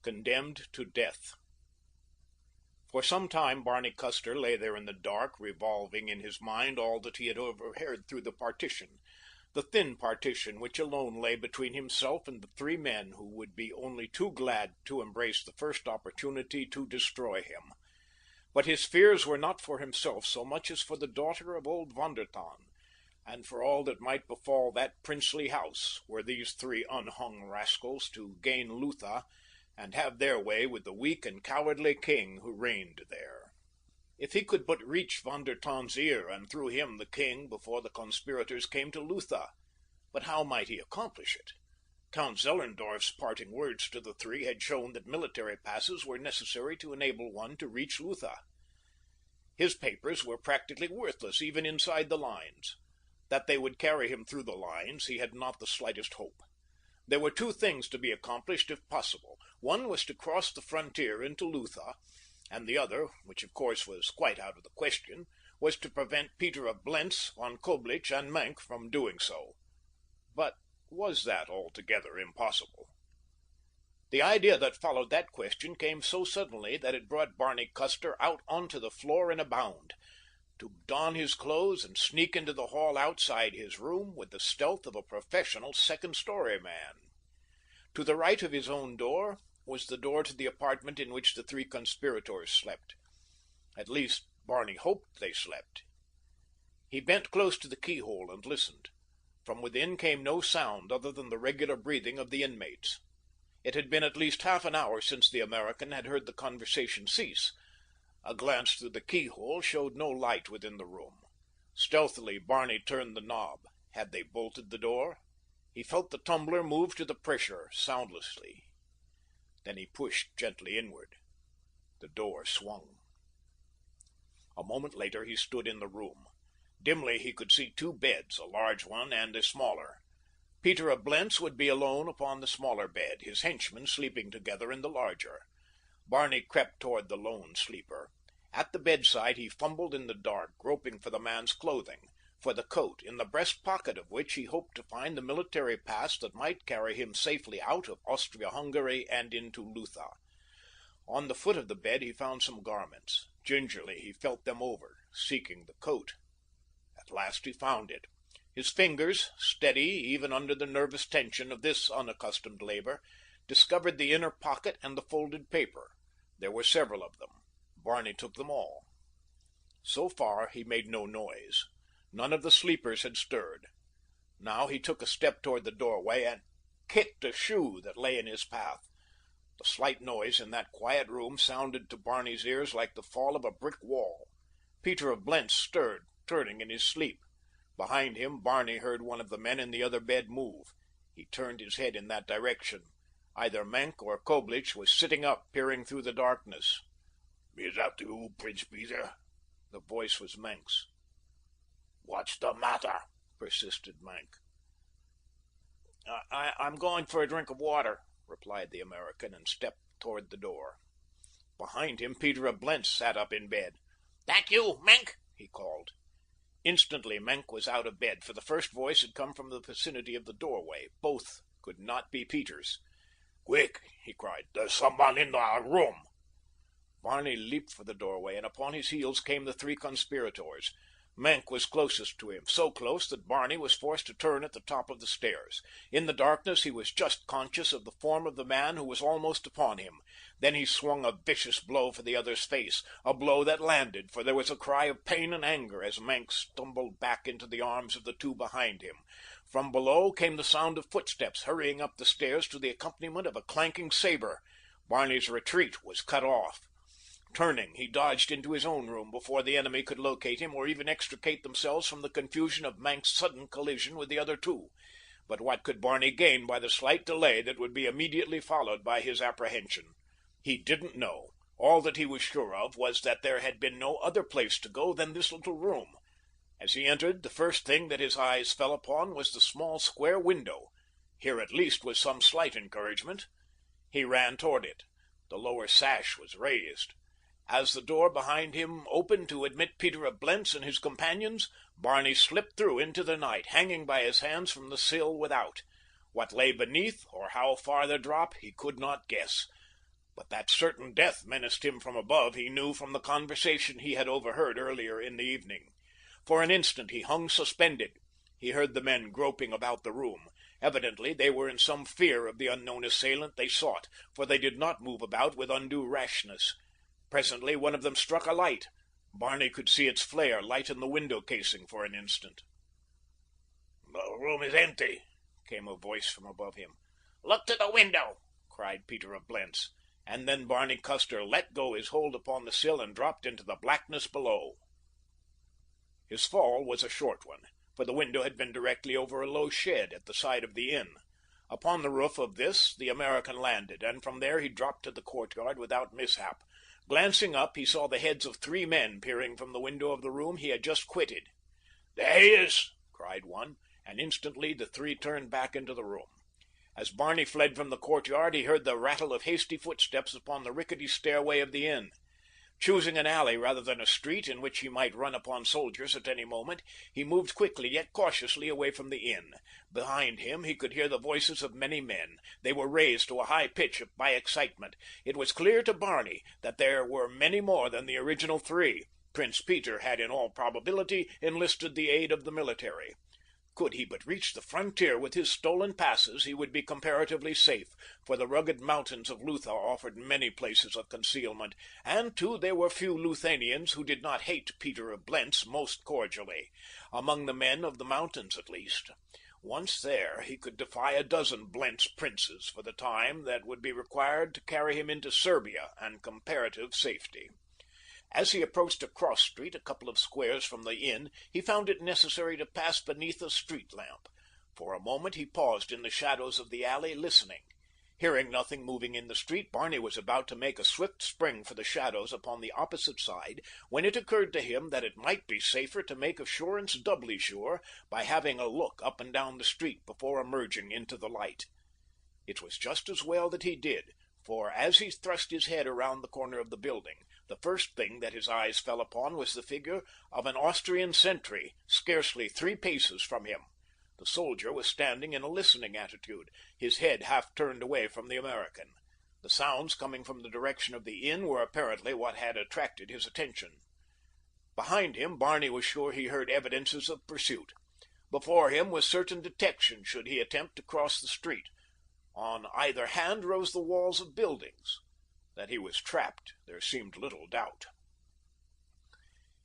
Condemned to Death. For some time Barney Custer lay there in the dark, revolving in his mind all that he had overheard through the partition, the thin partition which alone lay between himself and the three men who would be only too glad to embrace the first opportunity to destroy him. But his fears were not for himself so much as for the daughter of old Von der Tann, and for all that might befall that princely house, were these three unhung rascals to gain Lutha and have their way with the weak and cowardly king who reigned there. If he could but reach Von der Tann's ear, and through him the king, before the conspirators came to Lutha. But how might he accomplish it? Count Zellendorf's parting words to the three had shown that military passes were necessary to enable one to reach Lutha. His papers were practically worthless even inside the lines. That they would carry him through the lines he had not the slightest hope. There were two things to be accomplished if possible. One was to cross the frontier into Lutha, and the other, which of course was quite out of the question, was to prevent Peter of Blentz, von Koblich, and Maenck from doing so. But was that altogether impossible? The idea that followed that question came so suddenly that it brought Barney Custer out onto the floor in a bound, to don his clothes and sneak into the hall outside his room with the stealth of a professional second-story man. To the right of his own door was the door to the apartment in which the three conspirators slept. At least, Barney hoped they slept. He bent close to the keyhole and listened. From within came no sound other than the regular breathing of the inmates. It had been at least half an hour since the American had heard the conversation cease. A glance through the keyhole showed no light within the room. Stealthily, Barney turned the knob. Had they bolted the door? He felt the tumbler move to the pressure soundlessly. Then he pushed gently inward. The door swung. A moment later he stood in the room. Dimly he could see two beds, a large one and a smaller. Peter of Blentz would be alone upon the smaller bed, his henchmen sleeping together in the larger. Barney crept toward the lone sleeper. At the bedside he fumbled in the dark, groping for the man's clothing, for the coat, in the breast pocket of which he hoped to find the military pass that might carry him safely out of Austria-Hungary and into Lutha. On the foot of the bed he found some garments. Gingerly he felt them over, seeking the coat. At last he found it. His fingers, steady even under the nervous tension of this unaccustomed labor, discovered the inner pocket and the folded paper. There were several of them. Barney took them all. So far he made no noise. None of the sleepers had stirred. Now he took a step toward the doorway and kicked a shoe that lay in his path. The slight noise in that quiet room sounded to Barney's ears like the fall of a brick wall. Peter of Blentz stirred, turning in his sleep. Behind him, Barney heard one of the men in the other bed move. He turned his head in that direction. Either Maenck or Koblich was sitting up, peering through the darkness. "Is that you, Prince Peter?" The voice was Maenck's. "What's the matter?" persisted Maenck. I'm going for a drink of water," replied the American, and stepped toward the door. Behind him, Peter of Blentz sat up in bed. "That you, Maenck?" he called. Instantly, Maenck was out of bed, for the first voice had come from the vicinity of the doorway. Both could not be Peter's. "Quick!" he cried. "There's someone in our room." Barney leaped for the doorway, and upon his heels came the three conspirators. Maenck was closest to him, so close that Barney was forced to turn at the top of the stairs. In the darkness he was just conscious of the form of the man who was almost upon him. Then he swung a vicious blow for the other's face, a blow that landed, for there was a cry of pain and anger as Maenck stumbled back into the arms of the two behind him. From below came the sound of footsteps hurrying up the stairs to the accompaniment of a clanking saber. Barney's retreat was cut off. Turning, he dodged into his own room before the enemy could locate him or even extricate themselves from the confusion of Maenck's sudden collision with the other two. But what could Barney gain by the slight delay that would be immediately followed by his apprehension? He didn't know. All that he was sure of was that there had been no other place to go than this little room. As he entered, the first thing that his eyes fell upon was the small square window. Here at least was some slight encouragement. He ran toward it. The lower sash was raised. As the door behind him opened to admit Peter of Blentz and his companions, Barney slipped through into the night, hanging by his hands from the sill without. What lay beneath, or how far the drop, he could not guess. But that certain death menaced him from above he knew from the conversation he had overheard earlier in the evening. For an instant he hung suspended. He heard the men groping about the room. Evidently they were in some fear of the unknown assailant they sought, for they did not move about with undue rashness. Presently one of them struck a light. Barney could see its flare lighten the window casing for an instant. "The room is empty," came a voice from above him. "Look to the window," cried Peter of Blentz, and then Barney Custer let go his hold upon the sill and dropped into the blackness below. His fall was a short one, for the window had been directly over a low shed at the side of the inn. Upon the roof of this the American landed, and from there he dropped to the courtyard without mishap. Glancing up, he saw the heads of 3 men peering from the window of the room he had just quitted. "There he is!" cried one, and instantly the 3 turned back into the room. As Barney fled from the courtyard, he heard the rattle of hasty footsteps upon the rickety stairway of the inn. Choosing an alley rather than a street in which he might run upon soldiers at any moment, he moved quickly yet cautiously away from the inn. Behind him he could hear the voices of many men. They were raised to a high pitch by excitement. It was clear to Barney that there were many more than the original 3. Prince Peter had in all probability enlisted the aid of the military. Could he but reach the frontier with his stolen passes, he would be comparatively safe, for the rugged mountains of Lutha offered many places of concealment, and too there were few Luthanians who did not hate Peter of Blentz most cordially, among the men of the mountains at least. Once there, he could defy a dozen Blentz princes for the time that would be required to carry him into Serbia and comparative safety. As he approached a cross street a couple of squares from the inn, he found it necessary to pass beneath a street lamp. For a moment he paused in the shadows of the alley, listening. Hearing nothing moving in the street, Barney was about to make a swift spring for the shadows upon the opposite side, when it occurred to him that it might be safer to make assurance doubly sure by having a look up and down the street before emerging into the light. It was just as well that he did, for as he thrust his head around the corner of the building, the first thing that his eyes fell upon was the figure of an Austrian sentry, scarcely 3 paces from him. The soldier was standing in a listening attitude, his head half turned away from the American. The sounds coming from the direction of the inn were apparently what had attracted his attention. Behind him, Barney was sure he heard evidences of pursuit. Before him was certain detection should he attempt to cross the street. On either hand rose the walls of buildings. That he was trapped, there seemed little doubt.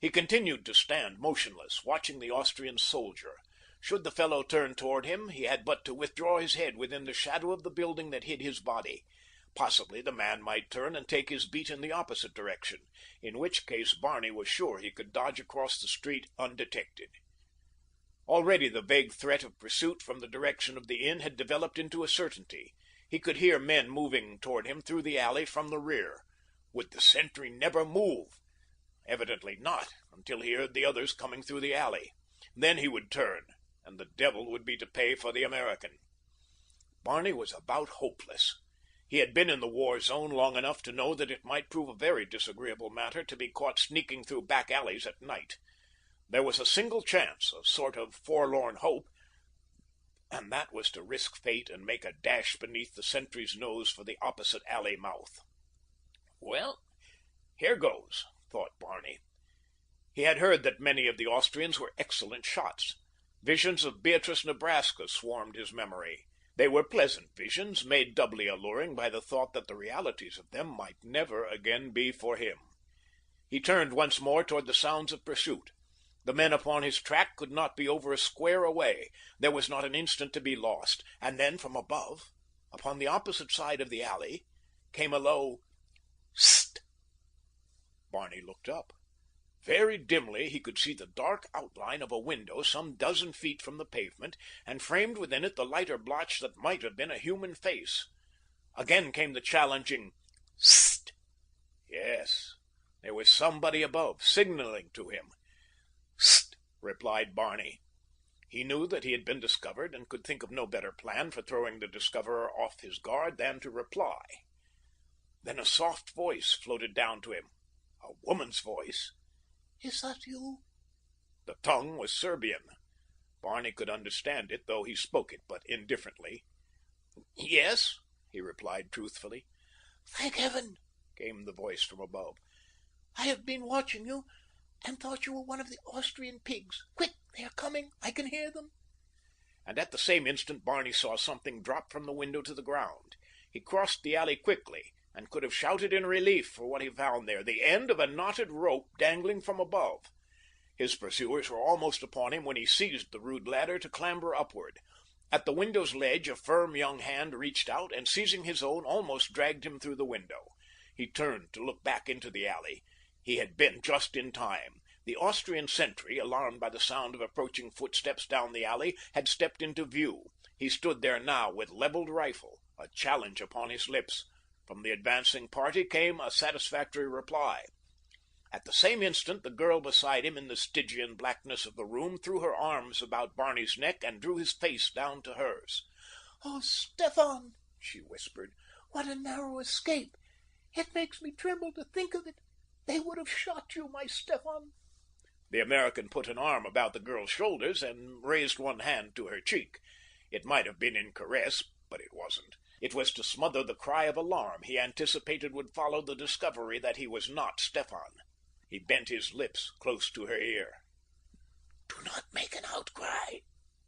He continued to stand motionless, watching the Austrian soldier. Should the fellow turn toward him, he had but to withdraw his head within the shadow of the building that hid his body. Possibly the man might turn and take his beat in the opposite direction, in which case Barney was sure he could dodge across the street undetected. Already the vague threat of pursuit from the direction of the inn had developed into a certainty. He could hear men moving toward him through the alley from the rear. Would the sentry never move? Evidently not, until he heard the others coming through the alley. Then he would turn, and the devil would be to pay for the American. Barney was about hopeless. He had been in the war zone long enough to know that it might prove a very disagreeable matter to be caught sneaking through back alleys at night. There was a single chance, a sort of forlorn hope, and that was to risk fate and make a dash beneath the sentry's nose for the opposite alley mouth. Well, here goes, thought Barney. He had heard that many of the Austrians were excellent shots. Visions of Beatrice, Nebraska swarmed his memory. They were pleasant visions, made doubly alluring by the thought that the realities of them might never again be for him. He turned once more toward the sounds of pursuit. The men upon his track could not be over a square away. There was not an instant to be lost. And then from above, upon the opposite side of the alley, came a low "Sst!" Barney looked up. Very dimly he could see the dark outline of a window some dozen feet from the pavement, and framed within it the lighter blotch that might have been a human face. Again came the challenging "Sst!" Yes, there was somebody above, signaling to him. "Sst!" replied Barney. He knew that he had been discovered, and could think of no better plan for throwing the discoverer off his guard than to reply. Then a soft voice floated down to him, a woman's voice. "Is that you?" The tongue was Serbian. Barney could understand it, though he spoke it but indifferently. "Yes," he replied truthfully. Thank heaven, came the voice from above. I have been watching you and thought you were one of the Austrian pigs. Quick, they are coming. I can hear them. And at the same instant Barney saw something drop from the window to the ground. He crossed the alley quickly, and could have shouted in relief for what he found there, the end of a knotted rope dangling from above. His pursuers were almost upon him when he seized the rude ladder to clamber upward. At the window's ledge a firm young hand reached out, and seizing his own, almost dragged him through the window. He turned to look back into the alley. He had been just in time. The Austrian sentry, alarmed by the sound of approaching footsteps down the alley, had stepped into view. He stood there now with leveled rifle, a challenge upon his lips. From the advancing party came a satisfactory reply. At the same instant the girl beside him in the Stygian blackness of the room threw her arms about Barney's neck and drew his face down to hers. "Oh, Stefan," she whispered, "what a narrow escape! It makes me tremble to think of it. They would have shot you, my Stefan." The American put an arm about the girl's shoulders and raised one hand to her cheek. It might have been in caress, but it wasn't. It was to smother the cry of alarm he anticipated would follow the discovery that he was not Stefan. He bent his lips close to her ear. "Do not make an outcry,"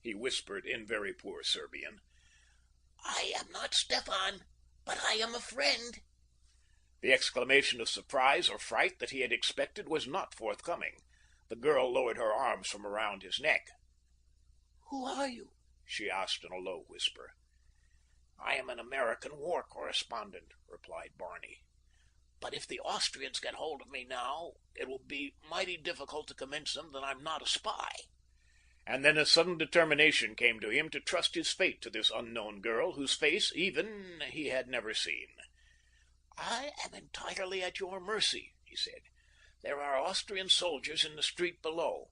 he whispered in very poor Serbian. "I am not Stefan, but I am a friend." The exclamation of surprise or fright that he had expected was not forthcoming. The girl lowered her arms from around his neck. "Who are you?" she asked in a low whisper. "I am an American war correspondent," replied Barney. "But if the Austrians get hold of me now, it will be mighty difficult to convince them that I'm not a spy." And then a sudden determination came to him to trust his fate to this unknown girl, whose face, even, he had never seen. "I am entirely at your mercy," he said. "There are Austrian soldiers in the street below.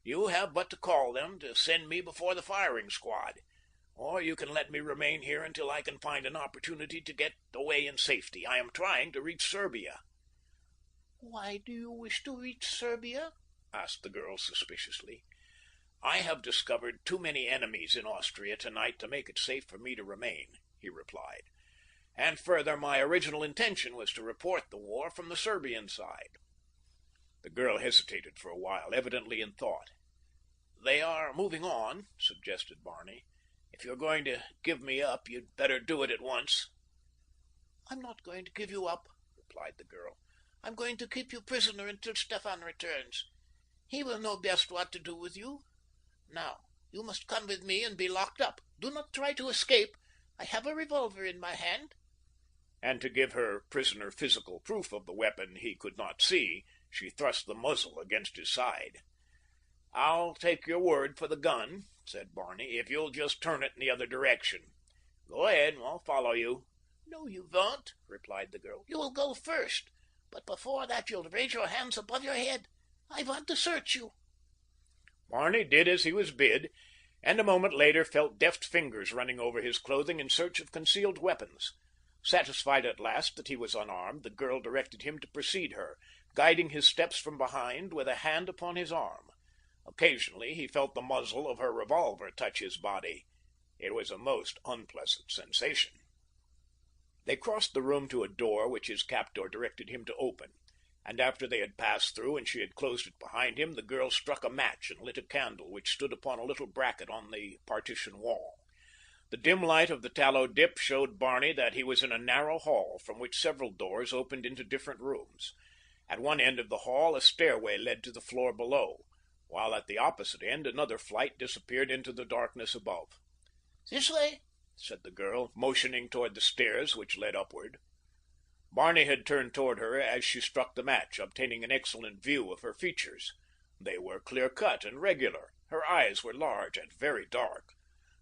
You have but to call them to send me before the firing squad. Or you can let me remain here until I can find an opportunity to get away in safety. I am trying to reach Serbia." "Why do you wish to reach Serbia?" asked the girl suspiciously. "I have discovered too many enemies in Austria tonight to make it safe for me to remain," he replied. "And further, my original intention was to report the war from the Serbian side." The girl hesitated for a while, evidently in thought. "They are moving on," suggested Barney. "If you're going to give me up, you'd better do it at once." "I'm not going to give you up," replied the girl. "I'm going to keep you prisoner until Stefan returns. He will know best what to do with you. Now, you must come with me and be locked up. Do not try to escape. I have a revolver in my hand." And to give her prisoner physical proof of the weapon he could not see, she thrust the muzzle against his side. "I'll take your word for the gun," said Barney, "if you'll just turn it in the other direction. Go ahead, I'll follow you." "No, you won't," replied the girl. "You will go first, but before that you'll raise your hands above your head. I want to search you." Barney did as he was bid, and a moment later felt deft fingers running over his clothing in search of concealed weapons. Satisfied at last that he was unarmed, the girl directed him to precede her, guiding his steps from behind with a hand upon his arm. Occasionally he felt the muzzle of her revolver touch his body. It was a most unpleasant sensation. They crossed the room to a door which his captor directed him to open, and after they had passed through and she had closed it behind him, the girl struck a match and lit a candle which stood upon a little bracket on the partition wall. The dim light of the tallow dip showed Barney that he was in a narrow hall from which several doors opened into different rooms. At one end of the hall a stairway led to the floor below, while at the opposite end another flight disappeared into the darkness above. "This way," said the girl, motioning toward the stairs which led upward. Barney had turned toward her as she struck the match, obtaining an excellent view of her features. They were clear-cut and regular. Her eyes were large and very dark.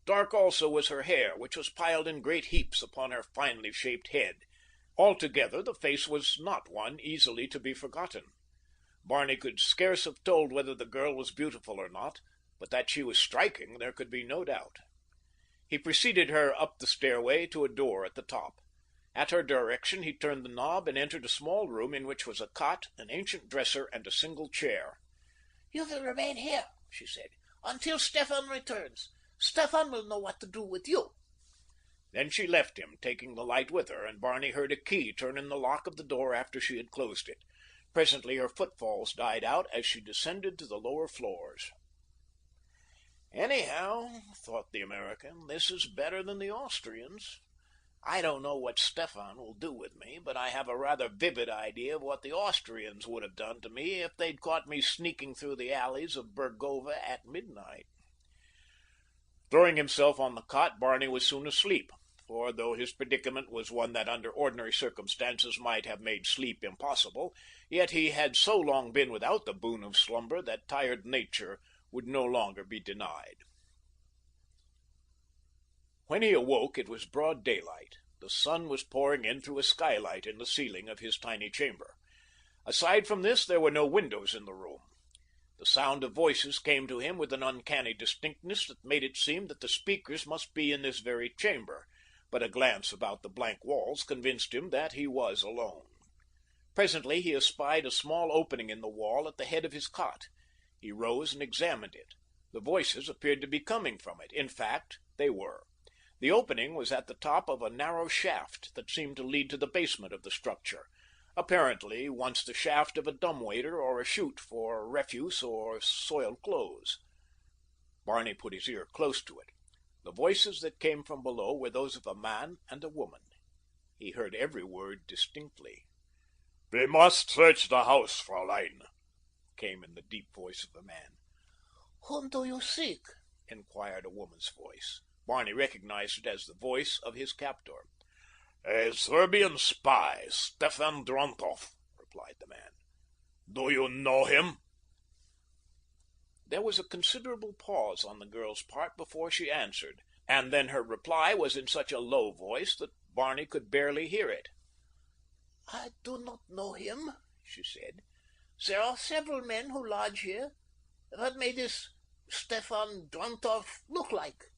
Dark also was her hair, which was piled in great heaps upon her finely shaped head. Altogether, the face was not one easily to be forgotten. Barney could scarce have told whether the girl was beautiful or not, but that she was striking there could be no doubt. He preceded her up the stairway to a door at the top. At her direction he turned the knob and entered a small room in which was a cot, an ancient dresser, and a single chair. "You will remain here," she said, "until Stefan returns. Stefan will know what to do with you." Then she left him, taking the light with her, and Barney heard a key turn in the lock of the door after she had closed it. Presently her footfalls died out as she descended to the lower floors. Anyhow, thought the American, this is better than the Austrians. I don't know what Stefan will do with me, but I have a rather vivid idea of what the Austrians would have done to me if they'd caught me sneaking through the alleys of Burgova at midnight. Throwing himself on the cot, Barney was soon asleep, for though his predicament was one that under ordinary circumstances might have made sleep impossible, yet he had so long been without the boon of slumber that tired nature would no longer be denied. When he awoke, it was broad daylight. The sun was pouring in through a skylight in the ceiling of his tiny chamber. Aside from this, there were no windows in the room. The sound of voices came to him with an uncanny distinctness that made it seem that the speakers must be in this very chamber, but a glance about the blank walls convinced him that he was alone. Presently he espied a small opening in the wall at the head of his cot. He rose and examined it. The voices appeared to be coming from it. In fact, they were. The opening was at the top of a narrow shaft that seemed to lead to the basement of the structure, apparently once the shaft of a dumbwaiter or a chute for refuse or soiled clothes. Barney put his ear close to it. The voices that came from below were those of a man and a woman. He heard every word distinctly. "We must search the house, Fräulein," came in the deep voice of the man. "Whom do you seek?" inquired a woman's voice. Barney recognized it as the voice of his captor. "A Serbian spy, Stefan Drontov," replied the man. "Do you know him?" There was a considerable pause on the girl's part before she answered, and then her reply was in such a low voice that Barney could barely hear it. "I do not know him," she said. "There are several men who lodge here. What may this Stefan Drontov look like?"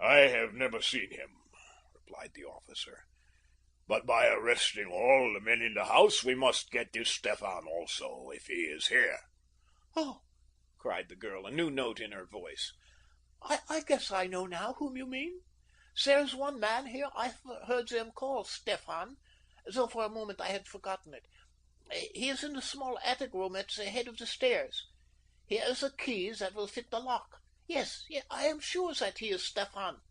"I have never seen him," replied the officer. "But by arresting all the men in the house, we must get this Stefan also, if he is here." "Oh," cried the girl, a new note in her voice. I guess I know now whom you mean. There's one man here I've heard them call Stefan, though for a moment I had forgotten it. He is in the small attic room at the head of the stairs. Here is a key that will fit the lock. Yes, I am sure that he is Stefan.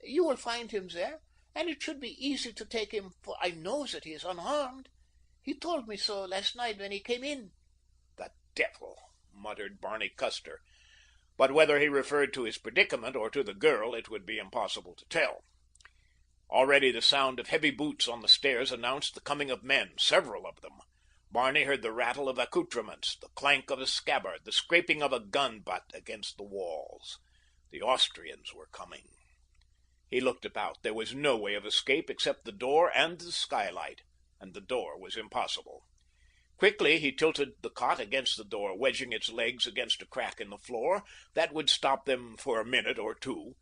You will find him there, and it should be easy to take him, for I know that he is unharmed. He told me so last night when he came in." "The devil!" muttered Barney Custer. But whether he referred to his predicament or to the girl, it would be impossible to tell. Already the sound of heavy boots on the stairs announced the coming of men, several of them. Barney heard the rattle of accoutrements, the clank of a scabbard, the scraping of a gun butt against the walls. The Austrians were coming. He looked about. There was no way of escape except the door and the skylight, and the door was impossible. Quickly he tilted the cot against the door, wedging its legs against a crack in the floor that would stop them for a minute or two.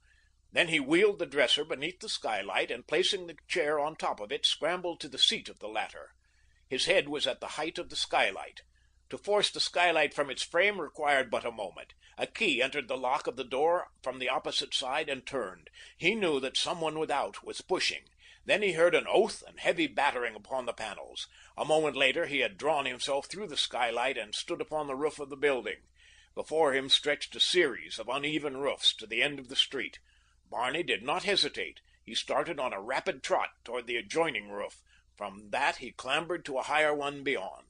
Then he wheeled the dresser beneath the skylight, and placing the chair on top of it, scrambled to the seat of the latter. His head was at the height of the skylight. To force the skylight from its frame required but a moment. A key entered the lock of the door from the opposite side and turned. He knew that someone without was pushing. Then he heard an oath and heavy battering upon the panels. A moment later he had drawn himself through the skylight and stood upon the roof of the building. Before him stretched a series of uneven roofs to the end of the street. Barney did not hesitate. He started on a rapid trot toward the adjoining roof. From that he clambered to a higher one beyond.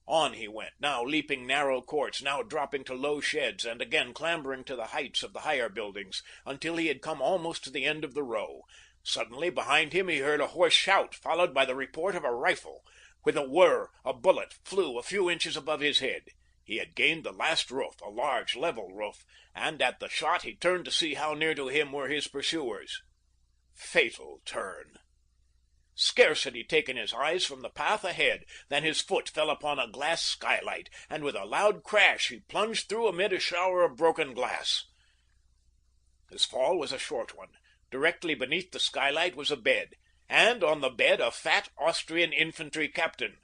On he went, now leaping narrow courts, now dropping to low sheds, and again clambering to the heights of the higher buildings, until he had come almost to the end of the row. Suddenly, behind him, he heard a hoarse shout, followed by the report of a rifle. With a whir, a bullet flew a few inches above his head. He had gained the last roof, a large, level roof, and at the shot he turned to see how near to him were his pursuers. Fatal turn! Scarce had he taken his eyes from the path ahead than his foot fell upon a glass skylight, and with a loud crash he plunged through amid a shower of broken glass. His fall was a short one. Directly beneath the skylight was a bed, and on the bed a fat Austrian infantry captain.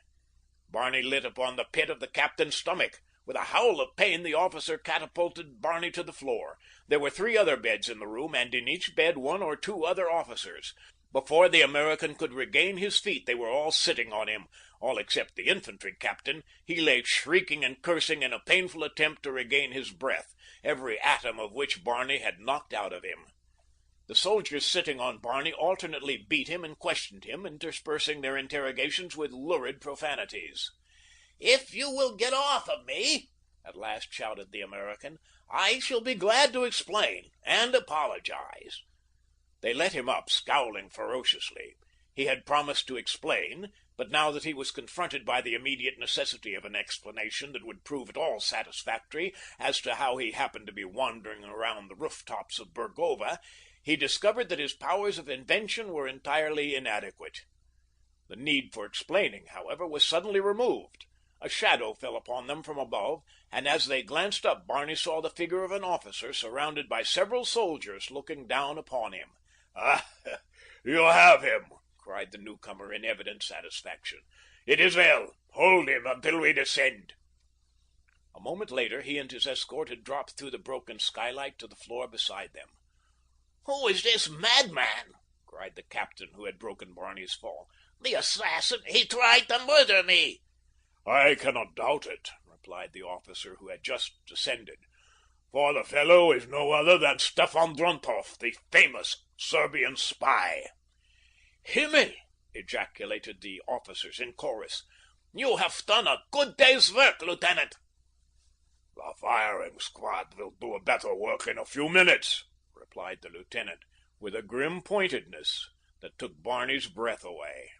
Barney lit upon the pit of the captain's stomach. With a howl of pain, the officer catapulted Barney to the floor. There were 3 other beds in the room, and in each bed 1 or 2 other officers. Before the American could regain his feet, they were all sitting on him, all except the infantry captain. He lay shrieking and cursing in a painful attempt to regain his breath, every atom of which Barney had knocked out of him. The soldiers sitting on Barney alternately beat him and questioned him, interspersing their interrogations with lurid profanities. "If you will get off of me," at last shouted the American, "I shall be glad to explain and apologize." They let him up, scowling ferociously. He had promised to explain, but now that he was confronted by the immediate necessity of an explanation that would prove at all satisfactory as to how he happened to be wandering around the rooftops of Burgova, he discovered that his powers of invention were entirely inadequate. The need for explaining, however, was suddenly removed. A shadow fell upon them from above, and as they glanced up, Barney saw the figure of an officer surrounded by several soldiers looking down upon him. "Ah, you have him!" cried the newcomer in evident satisfaction. "It is well. Hold him until we descend." A moment later, he and his escort had dropped through the broken skylight to the floor beside them. "Who is this madman?" cried the captain who had broken Barney's fall. "The assassin! He tried to murder me!" "I cannot doubt it," replied the officer who had just descended, "for the fellow is no other than Stefan Drontoff, the famous Serbian spy." "Himmel!" ejaculated the officers in chorus. "You have done a good day's work, Lieutenant." "The firing squad will do a better work in a few minutes," replied the lieutenant, with a grim pointedness that took Barney's breath away.